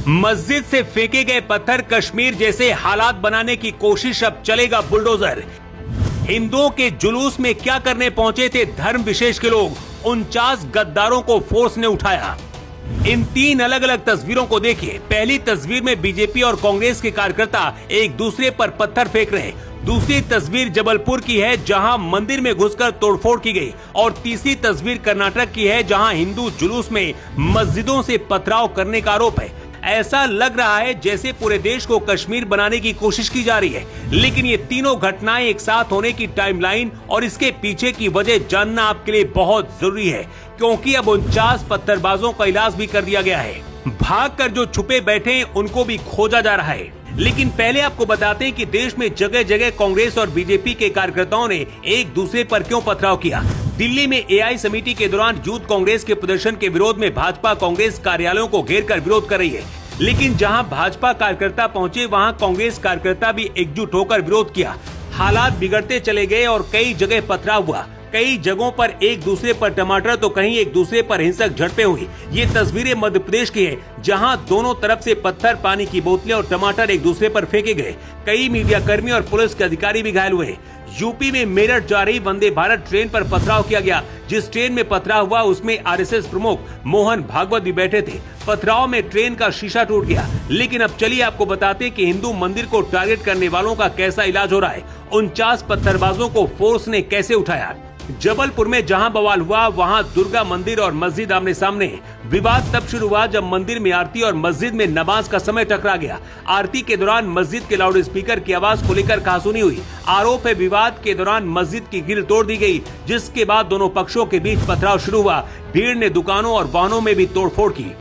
मस्जिद से फेंके गए पत्थर कश्मीर जैसे हालात बनाने की कोशिश, अब चलेगा बुलडोजर। हिंदुओं के जुलूस में क्या करने पहुंचे थे धर्म विशेष के लोग, 49 गद्दारों को फोर्स ने उठाया। इन 3 अलग अलग तस्वीरों को देखिए। पहली तस्वीर में बीजेपी और कांग्रेस के कार्यकर्ता एक दूसरे पर पत्थर फेंक रहे। दूसरी तस्वीर जबलपुर की है जहां मंदिर में घुसकर तोड़फोड़ की गई, और तीसरी तस्वीर कर्नाटक की है जहां हिंदू जुलूस में मस्जिदों से पथराव करने का आरोप है। ऐसा लग रहा है जैसे पूरे देश को कश्मीर बनाने की कोशिश की जा रही है, लेकिन ये तीनों घटनाएं एक साथ होने की टाइमलाइन और इसके पीछे की वजह जानना आपके लिए बहुत जरूरी है, क्योंकि अब 49 पत्थरबाजों का इलाज भी कर दिया गया है। भागकर जो छुपे बैठे हैं उनको भी खोजा जा रहा है। लेकिन पहले आपको बताते हैं कि देश में जगह जगह कांग्रेस और बीजेपी के कार्यकर्ताओं ने एक दूसरे पर क्यों पथराव किया। दिल्ली में एआई समिति के दौरान यूथ कांग्रेस के प्रदर्शन के विरोध में भाजपा कांग्रेस कार्यालयों को घेर कर विरोध कर रही है, लेकिन जहां भाजपा कार्यकर्ता पहुंचे वहां कांग्रेस कार्यकर्ता भी एकजुट होकर विरोध किया। हालात बिगड़ते चले गए और कई जगह पथराव हुआ। कई जगहों पर एक दूसरे पर टमाटर तो कहीं एक दूसरे पर हिंसक झड़पें हुई। ये तस्वीरें मध्य प्रदेश की है जहां दोनों तरफ से पत्थर, पानी की बोतलें और टमाटर एक दूसरे पर फेंके गए। कई मीडिया कर्मी और पुलिस के अधिकारी भी घायल हुए। यूपी में मेरठ जा रही वंदे भारत ट्रेन पर पथराव किया गया। जिस ट्रेन में पथराव हुआ उसमें आरएसएस प्रमुख मोहन भागवत भी बैठे थे। पथराव में ट्रेन का शीशा टूट गया। लेकिन अब चलिए आपको बताते हैं कि हिंदू मंदिर को टारगेट करने वालों का कैसा इलाज हो रहा है। 49 पत्थरबाजों को फोर्स ने कैसे उठाया। जबलपुर में जहां बवाल हुआ वहां दुर्गा मंदिर और मस्जिद आमने सामने। विवाद तब शुरू हुआ जब मंदिर में आरती और मस्जिद में नमाज का समय टकरा गया। आरती के दौरान मस्जिद के लाउड स्पीकर की आवाज को लेकर कहासुनी हुई। आरोप है विवाद के दौरान मस्जिद की ग्रिल तोड़ दी गई, जिसके बाद दोनों पक्षों के बीच पथराव शुरू हुआ। भीड़ ने दुकानों और वाहनों में भी तोड़फोड़ की।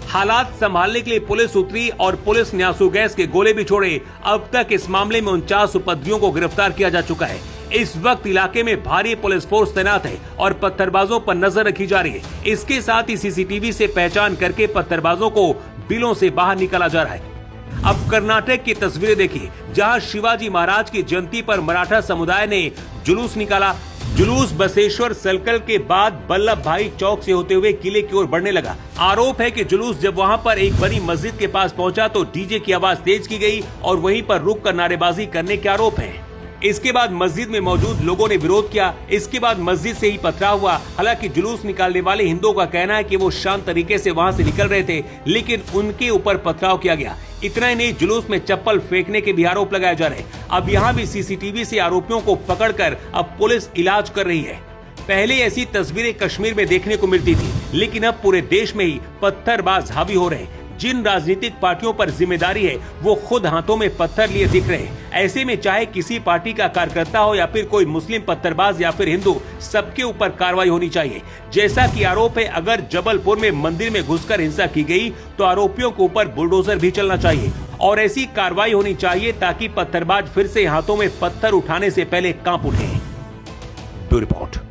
हालात संभालने के लिए पुलिस उतरी और पुलिस ने आंसू गैस के गोले भी छोड़े। अब तक इस मामले में 49 उपद्रवियों को गिरफ्तार किया जा चुका है। इस वक्त इलाके में भारी पुलिस फोर्स तैनात है और पत्थरबाजों पर नजर रखी जा रही है। इसके साथ ही सीसीटीवी से पहचान करके पत्थरबाजों को बिलों से बाहर निकाला जा रहा है। अब कर्नाटक की तस्वीरें देखिए जहां शिवाजी महाराज की जयंती पर मराठा समुदाय ने जुलूस निकाला। जुलूस बसेश्वर सर्कल के बाद वल्लभ भाई चौक से होते हुए किले की ओर बढ़ने लगा। आरोप है कि जुलूस जब वहां पर एक बड़ी मस्जिद के पास पहुंचा तो डीजे की आवाज तेज की गई और वहीं पर रुक कर नारेबाजी करने के आरोप है। इसके बाद मस्जिद में मौजूद लोगों ने विरोध किया। इसके बाद मस्जिद से ही पथराव हुआ। हालांकि जुलूस निकालने वाले हिंदुओं का कहना है कि वो शांत तरीके से वहां से निकल रहे थे, लेकिन उनके ऊपर पथराव किया गया। इतना ही नहीं, जुलूस में चप्पल फेंकने के भी आरोप लगाए जा रहे। अब यहाँ भी सीसीटीवी से आरोपियों को पकड़कर अब पुलिस इलाज कर रही है। पहले ऐसी तस्वीरें कश्मीर में देखने को मिलती थी, लेकिन अब पूरे देश में ही पत्थरबाज हावी हो रहे हैं। जिन राजनीतिक पार्टियों पर जिम्मेदारी है वो खुद हाथों में पत्थर लिए दिख रहे हैं। ऐसे में चाहे किसी पार्टी का कार्यकर्ता हो या फिर कोई मुस्लिम पत्थरबाज या फिर हिंदू, सबके ऊपर कार्रवाई होनी चाहिए। जैसा कि आरोप है, अगर जबलपुर में मंदिर में घुसकर हिंसा की गई तो आरोपियों के ऊपर बुलडोजर भी चलना चाहिए और ऐसी कार्रवाई होनी चाहिए ताकि पत्थरबाज फिर से हाथों में पत्थर उठाने से पहले कांप उठे। Bureau report.